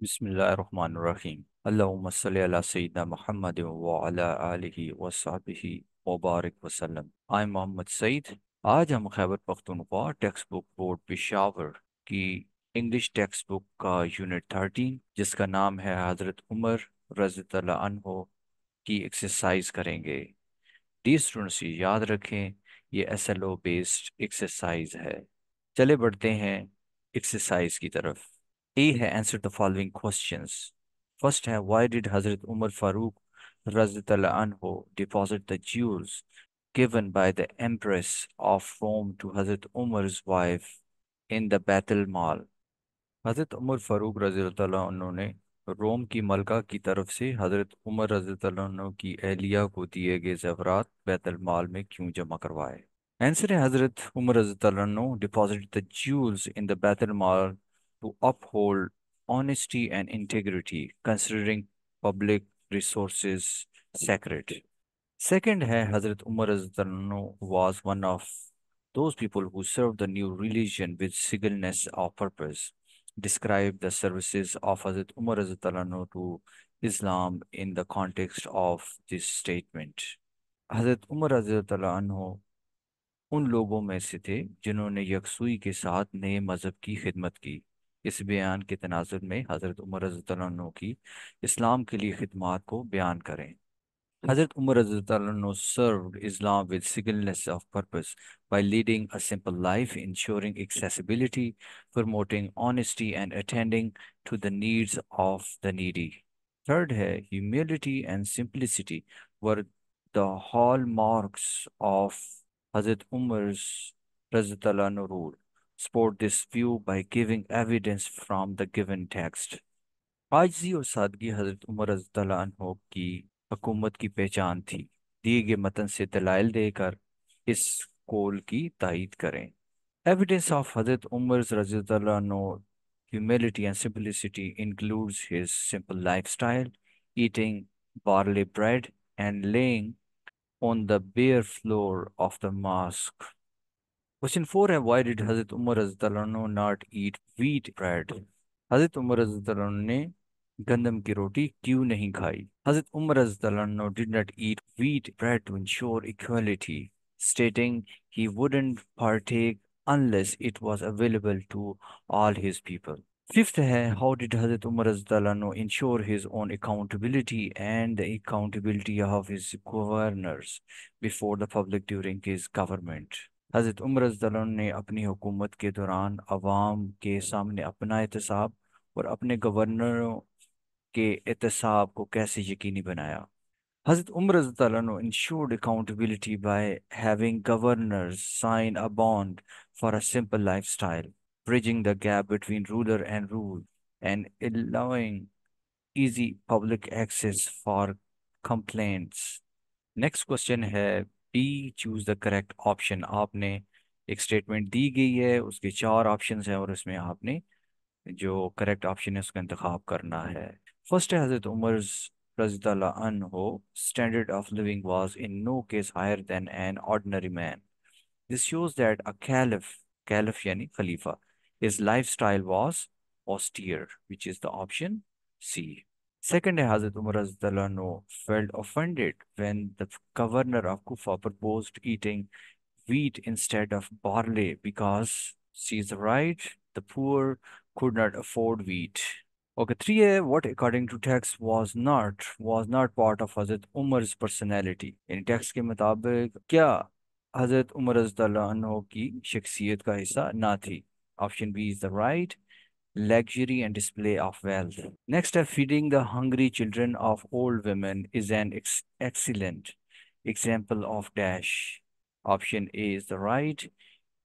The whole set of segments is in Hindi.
बिस्मिल्लाहिर्रहमानिर्रहीम। अल्लाहुम्मा सल्ली अला सय्यिदिना मुहम्मद व अला आलिहि व सहबिहि व बारिक वसल्लम। I am Mohammad Saeed. आज हम Khyber Pakhtunkhwa text book board Peshawar की इंग्लिश टेक्स्ट बुक का यूनिट 13 जिसका नाम है हज़रत उमर रज़ियल्लाहु अन्हो की एक्सरसाइज करेंगे। डी स्टूडेंट्स याद रखें, ये एसएलओ बेस्ड एक्सरसाइज है। चले बढ़ते हैं एक्सरसाइज की तरफ। ए है answer the following questions. First है व्हाई डिड हजरत उमर फारूक रज़ियल्लाहु अन्हु deposit the jewels given by the empress of Rome to Hazrat Umar's wife in the Baitul Mal. Hazrat Umar Farooq रज़ियल्लाहु अन्हु ने रोम की मलका की तरफ से हजरत उमर रज़ियल्लाहु अन्हु की अहलिया को दिए गए ज़ेवरात बैतुल माल में क्यों जमा करवाए। आंसर है हजरत उमर रज़ियल्लाहु अन्हु deposit the jewels in the Betul mall to uphold honesty and integrity considering public resources sacred। Second है हजरत उमर रज़ियल्लाहु अन्हु was one of those people who served the new religion with singleness of purpose। Describe the services of Hazrat Umar रज़ियल्लाहु अन्हु to Islam in the context of this statement। हजरत उमर रज़ियल्लाहु अन्हु उन लोगों में से थे जिन्होंने यकसुई के साथ नए मजहब की खिदमत की। इस बयान के तनाजुर में हजरत उमर रज़ियल्लाहु अन्हु की इस्लाम के लिए खिदमत को बयान करें। Hazrat Umar Radhiyallahu anhu served Islam with singleness of purpose by leading a simple life, ensuring accessibility, promoting honesty, and attending to the needs of the needy. Third है humility and simplicity were the hallmarks of Hazrat Umar's Radhiyallahu anhu rule. Support this view by giving evidence from the given text। आजिज़ी और सादगी हजरत उमर रज़ियल्लाहु अन्हु की हुकूमत की पहचान थी। दिए गए मतन से दलाइल देकर इस कौल की तायीद करें। एविडेंस ऑफ हजरत उमर रज़ियल्लाहु अन्हु humility and simplicity includes his simple lifestyle, eating barley bread and laying on the bare floor of the mosque। Question 4 है व्हाई डिड हजरत उमर रज़ियल्लाहु अन्हु नॉट ईट व्हीट ब्रेड। हजरत उमर रज़ियल्लाहु अन्हु ने गंदम की रोटी क्यों नहीं खाई। हजरत उमर रज़ियल्लाहु अन्हु did not eat wheat bread to ensure equality, stating he wouldn't partake unless it was available to all his people। Fifth है how did हजरत उमर रज़ियल्लाहु अन्हु ensure his own accountability and the accountability of his governors before the public during his government। हजरत उमर रज़ियल्लाहु अन्हु ने अपनी हुकूमत के दौरान अवाम के सामने अपना एहतसाब और अपने गवर्नरों के एहतसाब को कैसे यकीनी बनाया। हजरत उमर रज़ियल्लाहु अन्हु ensured accountability by having governors sign a bond for a simple lifestyle, bridging the gap between ruler and rule and allowing easy public access for complaints। Next question है B choose the correct option. आपने एक स्टेटमेंट दी गई है, उसके चार ऑप्शंस हैं और उसमें आपने जो करेक्ट ऑप्शन है उसका इंतखाब करना है। फर्स्ट है हजरत उमर रज़ियल्लाहु अन्हु standard of living was in no case higher than an ordinary man. This shows that a caliph, caliph यानी खलीफा, his lifestyle was austere, which is the option C। Second है Hazrat Umar Radhiyallahu anhu felt offended when the governor of Kufa proposed eating wheat instead of barley because she is right, the poor could not afford wheat। Okay, three है what according to text was not part of Hazrat Umar's personality। In text के मुताबिक क्या हजरत उमर रज़ियल्लाहु अन्हु की शख्सियत का हिस्सा ना थी। Option B is the right, luxury and display of wealth। Next, feeding the hungry children of old women is an excellent example of dash। Option A is the right,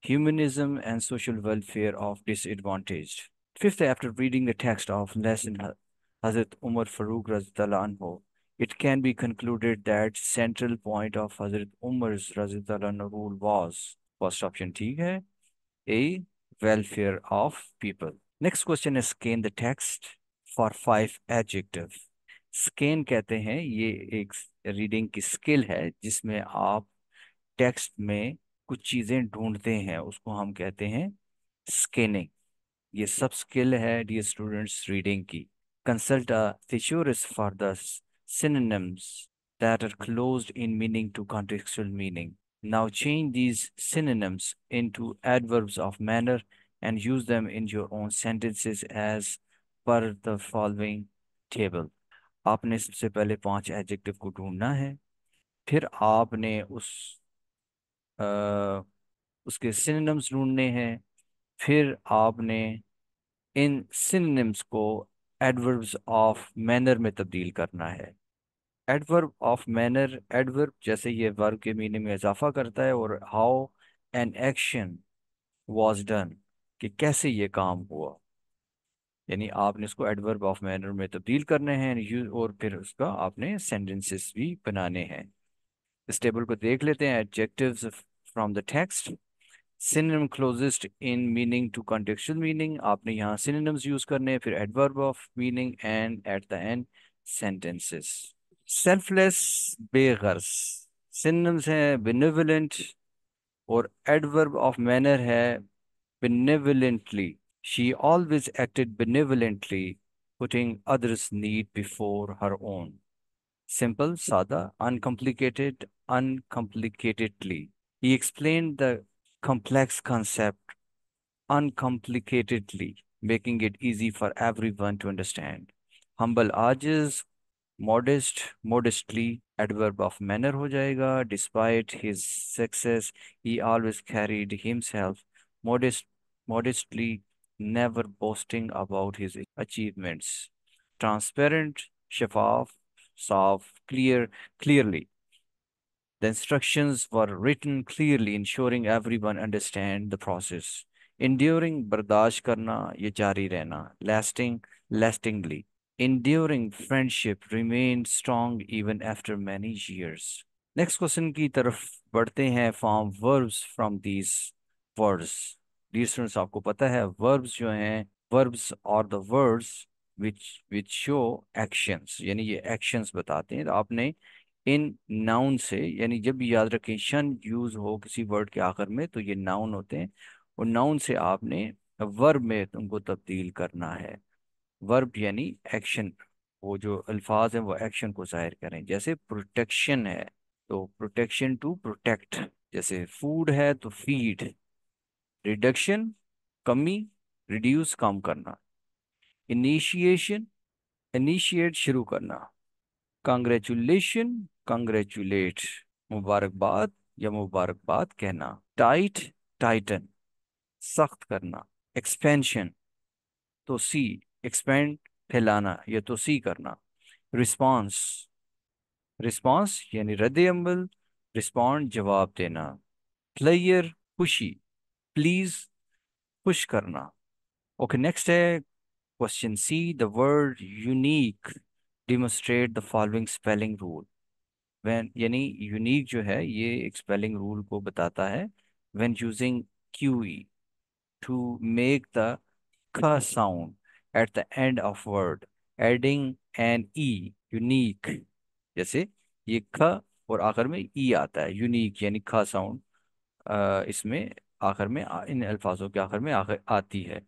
humanism and social welfare of disadvantaged। Fifth, after reading the text of lesson Hazrat Umar Farooq Raztallah anhu, it can be concluded that central point of Hazrat Umar's Raztallah anhu rule was first option ठीक है, A, welfare of people। Next question is scan the text for five adjective। Scan कहते हैं, ये एक रीडिंग की स्किल है जिसमें आप टेक्स्ट में कुछ चीजें ढूंढते हैं, उसको हम कहते हैं स्कैनिंग। ये सब स्किल है डियर स्टूडेंट्स रीडिंग की। Consult a thesaurus for the synonyms that are closed in meaning to contextual meaning. Now change these synonyms into adverbs of manner and use them in your own sentences as per the following table. आपने सबसे पहले 5 एडजेक्टिव को ढूंढना है, फिर आपने अ, उसके सिनोनिम्स ढूंढने हैं, फिर आपने इन सिनोनिम्स को एडवर्ब्स ऑफ मैनर में तब्दील करना है। एडवर्ब ऑफ मैनर, एडवर्ब जैसे ये वर्ब के मीनिंग में इजाफा करता है, और how an action was done, कि कैसे ये काम हुआ, यानी आपने इसको एडवर्ब ऑफ मैनर में तब्दील करने हैं और फिर उसका आपने सेंटेंसेस भी बनाने हैं। इस टेबल को देख लेते हैं। Adjectives from the text. Synonym closest in meaning to contextual meaning, आपने यहाँ सिनोनिम्स यूज करने हैं, फिर adverb of meaning and at the end sentences. Selfless, बेगर्ज, सिनोनिम्स हैं बेनिवोलेंट, और एडवर्ब ऑफ मैनर है benevolently. She always acted benevolently, putting others' need before her own. Simple, sada, uncomplicated, uncomplicatedly. He explained the complex concept uncomplicatedly, making it easy for everyone to understand. Humble ages, modest, modestly, adverb of manner हो जाएगा. Despite his success, he always carried himself modest, modestly, never boasting about his achievements. Transparent, शफाफ, साफ, clear, clearly. The instructions were written clearly, ensuring everyone understand the process. Enduring, बर्दाश्त करना, ये जारी रहना. Lasting, lastingly. Enduring friendship remained strong even after many years. Next question की तरफ बढ़ते हैं। Form verbs from these words. Dear students, आपको पता है वर्ब्स जो हैं, वर्ब्स और the words which which show actions, यानी ये एक्शंस बताते हैं। तो आपने इन नाउन से, यानी जब भी याद रखें शन यूज हो किसी वर्ड के आखिर में, तो ये नाउन होते हैं, और नाउन से आपने वर्ब में उनको तब्दील करना है। वर्ब यानी एक्शन, वो जो अल्फाज हैं वो एक्शन को जाहिर करें। जैसे प्रोटेक्शन है तो प्रोटेक्शन टू प्रोटेक्ट, जैसे फूड है तो फीड। रिडक्शन, कमी, रिड्यूस, कम करना। इनिशिएशन, इनिशिएट, शुरू करना। कांग्रेचुलेशन, कांग्रेचुलेट, मुबारकबाद या मुबारकबाद कहना। टाइट, टाइटन, सख्त करना। एक्सपेंशन, तो सी, एक्सपेंड, फैलाना या तो सी करना। रिस्पॉन्स, रिस्पॉन्स यानी रद्द अमल, रिस्पॉन्ड, जवाब देना। प्लेयर, खुशी। प्लीज, खुश करना। ओके, नेक्स्ट है question C. The word unique demonstrate the following spelling rule. When, यानी यूनिक जो है ये एक स्पेलिंग रूल को बताता है। When using Q E to make the ख sound at the end of word, adding an E, unique. जैसे ये ख और आखिर में ई आता है, यूनिक यानी ख साउंड इसमें आखिर में इन अल्फाजों के आखिर में आखिर आती है।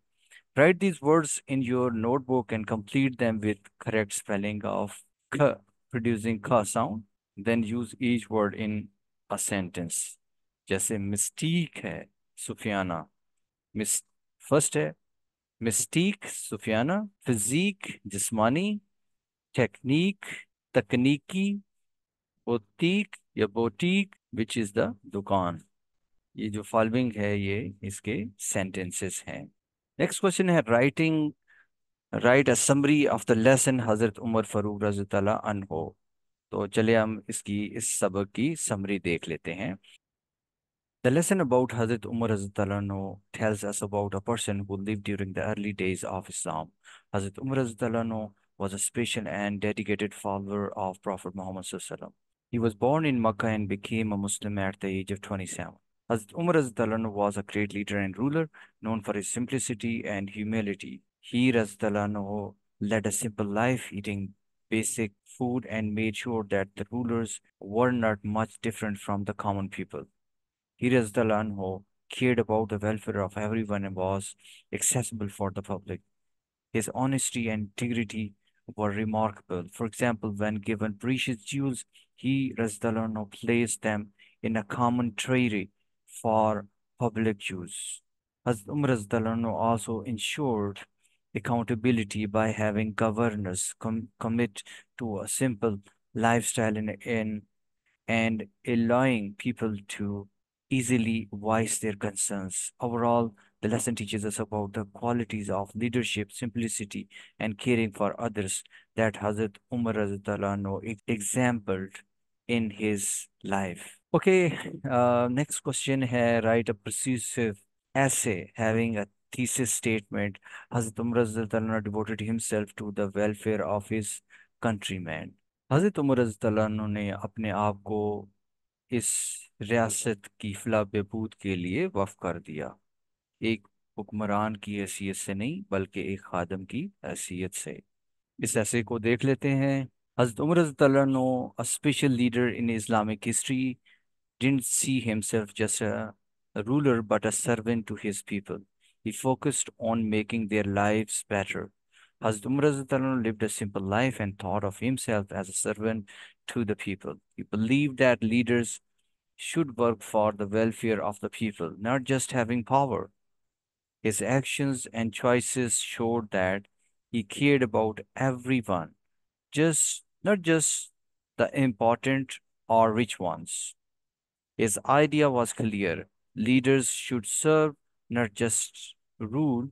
Write these words in your notebook and complete them with correct spelling of k, producing k sound. Then use each word in a sentence. जैसे मिस्टीक है, सुफियाना। मिस फर्स्ट है मिस्टीक, सुफियाना। फिजिक, जिस्मानी। टेक्निक, तकनीकी। बोतीक या बोटीक, विच इज द दुकान। ये जो फॉलोइंग है ये इसके सेंटेंसेस हैं। नेक्स्ट क्वेश्चन है writing, right a summary of the lesson हजरत उमर फारूक रज़ी अल्लाह अन्हो। तो चलिए हम इसकी इस सबक की समरी देख लेते हैं। The lesson about Hazrat Umar Raztallahu anhu tells us about a person who lived during the early days of Islam. Hazrat Umar Raztallahu anhu was a special and dedicated follower of Prophet Muhammad Sallallahu Alaihi Wasallam. He was born in Makkah and became a Muslim at the age of 27. Hazrat Umar Raztallahu anhu was a great leader and ruler known for his simplicity and humility. He Raztallahu anhu led a simple life, eating basic food and made sure that the rulers were not much different from the common people. He Anhu cared about the welfare of everyone and was accessible for the public. His honesty and integrity were remarkable. For example, when given precious jewels, he Razdalan placed them in a common treasury for public use. Hazrat Umar Razdalan also ensured accountability by having governors commit to a simple lifestyle and allowing people to easily voice their concerns. Overall, the lesson teaches us about the qualities of leadership, simplicity, and caring for others that Hazrat Umar Radhiyallahu anhu exemplified in his life. Okay, next question here. Write a persuasive essay having a thesis statement. Hazrat Umar Radhiyallahu anhu devoted himself to the welfare of his countrymen. हज़रत उमर रज़ियल्लाहु अन्हु ने अपने आप को इस रियासत की फलाह बहबूद के लिए वक्फ कर दिया, एक हुक्मरान की हैसियत से नहीं बल्कि एक खादम की हैसियत से। इस ऐसे को देख लेते हैं। हज़रत उमर रज़ियल्लाहु अन्हु, a special leader in Islamic history, didn't see himself just a ruler but a servant to his people. He focused on making their lives better. Hazrat Umar Radhiyallahu anhu lived a simple life and thought of himself as a servant to the people. He believed that leaders should work for the welfare of the people, not just having power. His actions and choices showed that he cared about everyone, just not just the important or rich ones. His idea was clear. Leaders should serve, not just rule.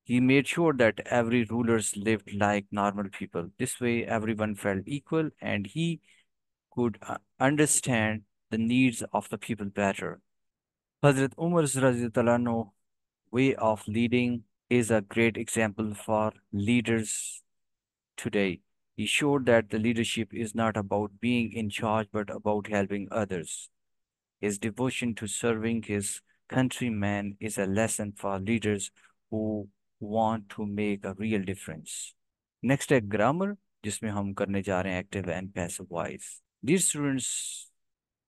He made sure that every rulers lived like normal people. This way, everyone felt equal and he could understand the needs of the people better. Hazrat Umar's Radhiyallahu anhu way of leading is a great example for leaders today. He showed that the leadership is not about being in charge but about helping others. His devotion to serving his countrymen is a lesson for leaders who want to make a real difference. Next है grammar, जिसमें हम करने जा रहे हैं active and passive voice. Dear students,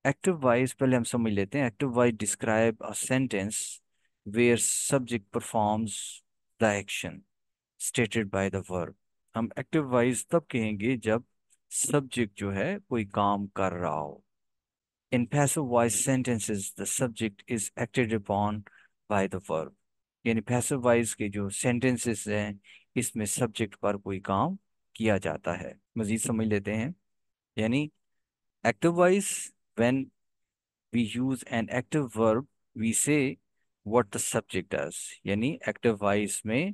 active voice पहले हम समझ लेते हैं. Active voice describe a sentence where subject performs the action stated by the verb. हम active voice तब कहेंगे जब subject जो है कोई काम कर रहा हो. In passive voice sentences, the subject is acted upon by the verb. यानी passive voice के जो sentences हैं, इसमें subject पर कोई काम किया जाता है. मजीद समझ लेते हैं. यानी active voice, when we use an active verb, we say what the subject does. यानी active voice में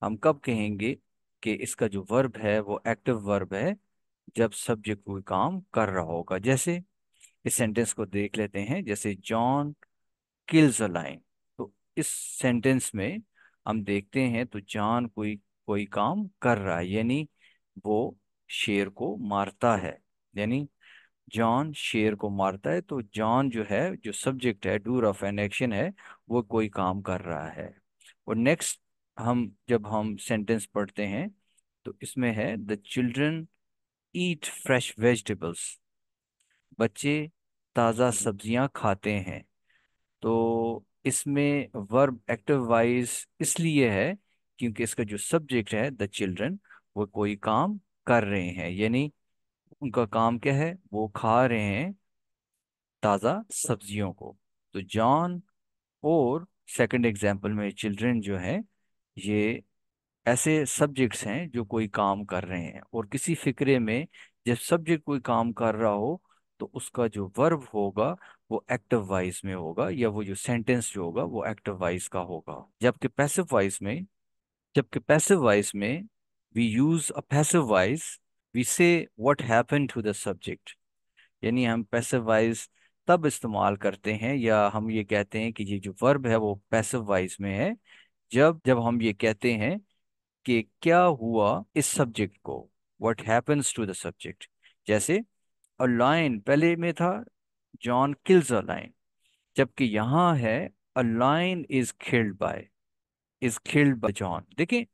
हम कब कहेंगे कि इसका जो verb है वो active verb है जब subject कोई काम कर रहा होगा. जैसे इस सेंटेंस को देख लेते हैं. जैसे जॉन किल्स अ लाइन, तो इस सेंटेंस में हम देखते हैं तो जॉन कोई कोई काम कर रहा है, यानी वो शेर को मारता है. यानी जॉन शेर को मारता है, तो जॉन जो है जो सब्जेक्ट है, डूर ऑफ एन एक्शन है, वो कोई काम कर रहा है. और नेक्स्ट हम जब हम सेंटेंस पढ़ते हैं तो इसमें है the children eat fresh vegetables, बच्चे ताज़ा सब्जियां खाते हैं. तो इसमें वर्ब एक्टिव वाइज इसलिए है क्योंकि इसका जो सब्जेक्ट है द चिल्ड्रन, वो कोई काम कर रहे हैं, यानी उनका काम क्या है, वो खा रहे हैं ताज़ा सब्जियों को. तो जॉन और सेकंड एग्जाम्पल में चिल्ड्रन जो है, ये ऐसे सब्जेक्ट्स हैं जो कोई काम कर रहे हैं. और किसी फिक्रे में जब सब्जेक्ट कोई काम कर रहा हो तो उसका जो वर्ब होगा वो एक्टिव वॉइस में होगा, या वो जो सेंटेंस जो होगा वो एक्टिव वॉइस का होगा. जबकि पैसिव वॉइस में we use a passive voice, we say what happened to the subject. यानी हम पैसिव वॉइस तब इस्तेमाल करते हैं या हम ये कहते हैं कि ये जो वर्ब है वो पैसिव वॉइस में है जब जब हम ये कहते हैं कि क्या हुआ इस सब्जेक्ट को, what happens to the subject. जैसे अ लायन पहले में था, जॉन किल्स अ लायन, जबकि यहाँ है a lion is killed by John. देखिए,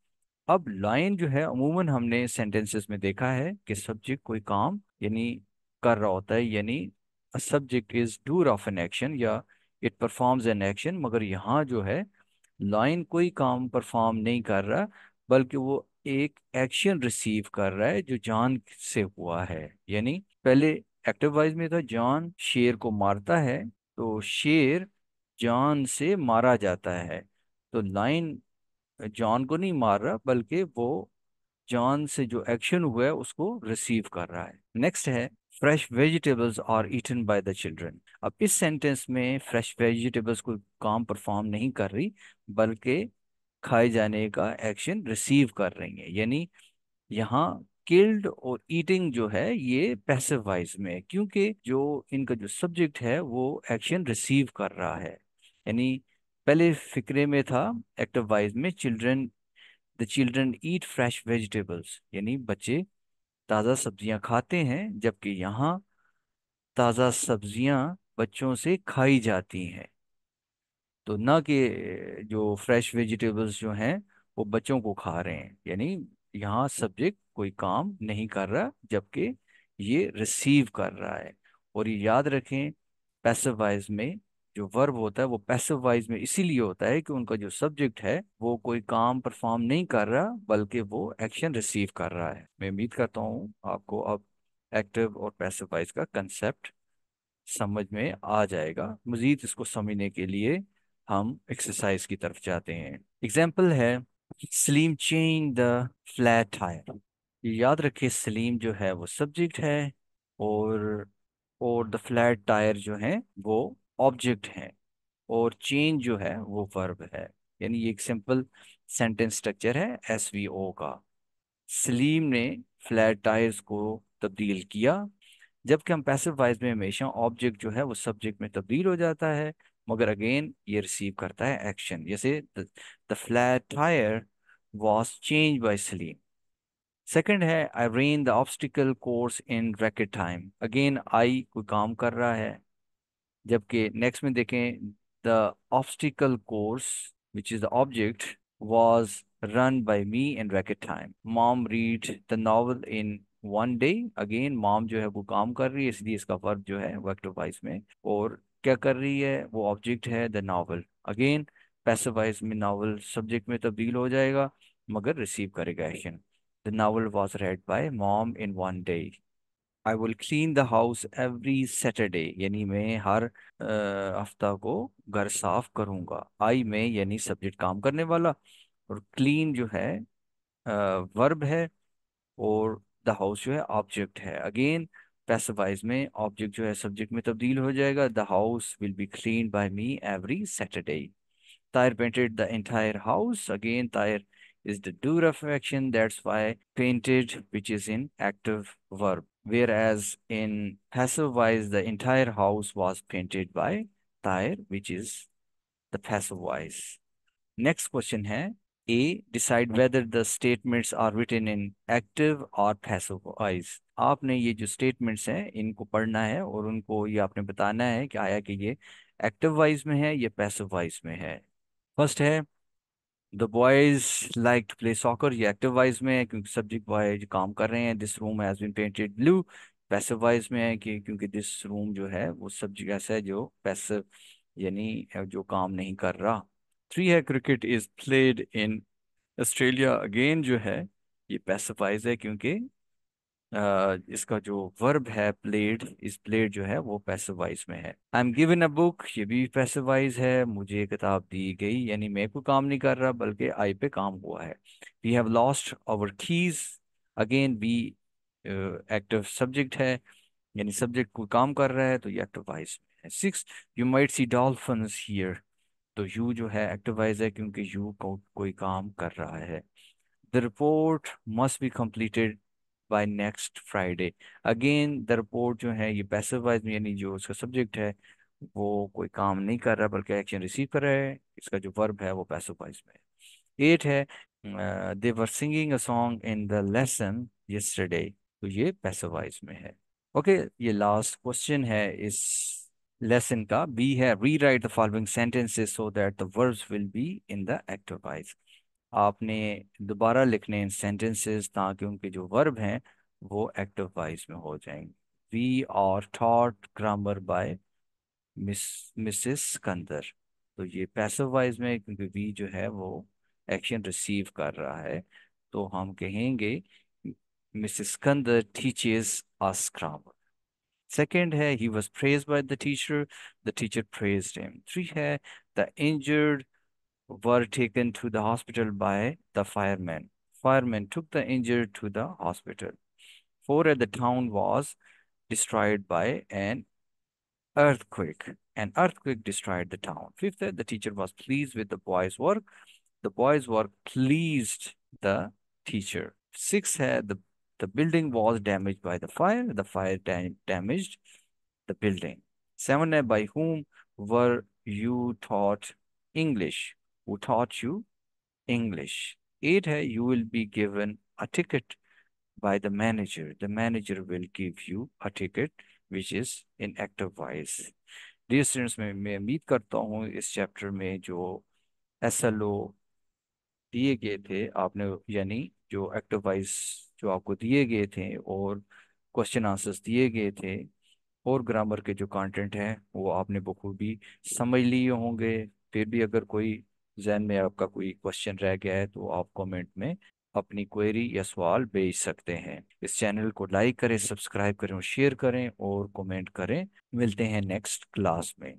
अब लाइन जो है अमूमन हमने सेंटेंसेस में देखा है कि सब्जेक्ट कोई काम यानी कर रहा होता है, यानी subject is door of an action या इट परफॉर्म्स एन एक्शन. मगर यहाँ जो है लाइन कोई काम परफॉर्म नहीं कर रहा, बल्कि वो एक एक्शन रिसीव कर रहा है जो जॉन से हुआ है। यानी पहले एक्टिव वॉइस में था जॉन शेर को मारता है, तो शेर जॉन से मारा जाता है। तो लाइन जॉन को नहीं मार रहा, बल्कि वो जॉन से जो एक्शन हुआ है उसको रिसीव कर रहा है। नेक्स्ट है fresh vegetables are eaten by the children. अब इस सेंटेंस में फ्रेश वेजिटेबल्स कोई काम परफॉर्म नहीं कर रही, बल्कि खाए जाने का एक्शन रिसीव कर रही है। यानी यहाँ किल्ड और ईटिंग जो है ये पैसिव वॉइस में है, क्योंकि जो इनका जो सब्जेक्ट है वो एक्शन रिसीव कर रहा है। यानी पहले फिक्रे में था एक्टिव वॉइस में children, the children eat fresh vegetables, यानी बच्चे ताज़ा सब्जियां खाते हैं, जबकि यहाँ ताज़ा सब्जियां बच्चों से खाई जाती हैं। तो ना कि जो फ्रेश वेजिटेबल्स जो हैं वो बच्चों को खा रहे हैं। यानी यहाँ सब्जेक्ट कोई काम नहीं कर रहा, जबकि ये रिसीव कर रहा है। और ये याद रखें, पैसिव वॉइस में जो वर्ब होता है वो पैसिव वॉइस में इसीलिए होता है कि उनका जो सब्जेक्ट है वो कोई काम परफॉर्म नहीं कर रहा, बल्कि वो एक्शन रिसीव कर रहा है। मैं उम्मीद करता हूँ आपको अब एक्टिव और पैसिव वॉइस का कंसेप्ट समझ में आ जाएगा। मजीद इसको समझने के लिए हम एक्सरसाइज की तरफ जाते हैं। एग्जाम्पल है Salim change the flat tyre. याद रखिए सलीम जो है वो सब्जेक्ट है, और द फ्लैट टायर जो है वो ऑब्जेक्ट है, और चेंज जो है वो वर्ब है। यानी ये एक सिंपल सेंटेंस स्ट्रक्चर है एसवीओ का। सलीम ने फ्लैट टायर्स को तब्दील किया। जबकि हम पैसिव वॉइस में हमेशा ऑब्जेक्ट जो है वो सब्जेक्ट में तब्दील हो जाता है, मगर अगेन ये रिसीव करता है एक्शन। जैसे the flat tyre was change by Salim. Second है I ran the obstacle course in record time. Again I कोई काम कर रहा है, जबकि नेक्स्ट में देखें the obstacle course which is the object was run by me in record time. Mom read the novel in 1 day. Again mom जो है वो काम कर रही है, इसलिए इसका वर्ब जो है वो एक्टिव वॉइस में। और क्या कर रही है, वो ऑब्जेक्ट है the novel. Again passive voice में नॉवल सब्जेक्ट में तब्दील हो जाएगा, मगर रिसीव करेगा action. The novel was read by mom in 1 day। I will clean the house every Saturday, यानी मैं हर हफ्ता को घर साफ करूंगा। आई में यानी सब्जेक्ट काम करने वाला, और क्लीन जो है वर्ब है, और द हाउस जो है ऑब्जेक्ट है। अगेन पैसिव वॉइस में ऑब्जेक्ट जो है सब्जेक्ट में तब्दील हो जाएगा, the house will be clean bye me every Saturday. Tahir painted the entire house. Again, Tahir is the doer of action. That's why painted, which is in active verb. Whereas in passive voice, the entire house was painted by Tahir, which is the passive voice. Next question है A. Decide whether the statements are written in active or passive voice. आपने ये जो statements हैं इनको पढ़ना है, और उनको ये आपने बताना है कि आया कि ये एक्टिव वॉइस में है या पैसिव वॉइस में है। फर्स्ट है the boys like to play soccer. ये एक्टिव वॉइस में है क्योंकि सब्जेक्ट बॉय जो काम कर रहे हैं। This room has been painted blue, passive voice में है कि क्योंकि दिस रूम जो है वो सब्जेक्ट ऐसा है जो पैसिव, यानी जो काम नहीं कर रहा। थ्री है cricket is played in Australia. Again जो है ये पैसिव वॉइस है, क्योंकि इसका जो वर्ब है प्लेड, इस प्लेड जो है वो पैसिव वॉइस में है। I am given a book, ये भी पैसिव वॉइस है, मुझे ये किताब दी गई, यानी मैं कोई काम नहीं कर रहा बल्कि आई पे काम हुआ है। We have lost our keys. Again we active subject है, यानी सब्जेक्ट कोई काम कर रहा है, तो ये एक्टिव वॉइस में है। Six, you might see dolphins here. तो यू जो है एक्टिव वॉइस है, क्योंकि यू कोई काम कर रहा है। The report must be completed by next Friday. Again, the report जो है ये पैसिव वॉइस में, यानी जो उसका सब्जेक्ट है वो कोई काम नहीं कर रहा बल्कि एक्शन रिसीव कर रहा है। इसका जो वर्ब है वो पैसिव वॉइस में है। एट है they were singing a song in the lesson yesterday. तो ये पैसिव वॉइस में है। ओके, ये लास्ट क्वेश्चन है इस लेसन का। बी है री right the following sentences so that the verbs will be in the active voice. आपने दोबारा लिखने इन सेंटेंसेस ताकि उनके जो वर्ब हैं वो एक्टिव वॉइस में हो जाएंगे। We are taught grammar by Mrs Sikandar. तो ये पैसिव वॉइस में है, क्योंकि वी जो है वो एक्शन रिसीव कर रहा है। तो हम कहेंगे Mrs Iskander teaches us grammar. Second है he was praised by the teacher praised him. Three है the injured were taken to the hospital by the firemen. Firemen took the injured to the hospital. Four है the town was destroyed by an earthquake. An earthquake destroyed the town. Fifth है the teacher was pleased with the boys' work. The boys' work pleased the teacher. Sixth है the building was damaged by the fire. The fire damaged the building. Seven है by whom were you taught English? Who taught you English? Eight है you will be given a ticket by the manager. The manager will give you a ticket which is in active voice. Dear students मैं उम्मीद करता हूँ इस चैप्टर में जो SLO दिए गए थे आपने, यानी जो एक्टिव वॉइस जो आपको दिए गए थे और क्वेश्चन आंसर्स दिए गए थे और ग्रामर के जो कंटेंट हैं वो आपने बखूबी समझ लिए होंगे। फिर भी अगर कोई जहन में आपका कोई क्वेश्चन रह गया है तो आप कमेंट में अपनी क्वेरी या सवाल भेज सकते हैं। इस चैनल को लाइक करें, सब्सक्राइब करें और शेयर करें और कमेंट करें। मिलते हैं नेक्स्ट क्लास में।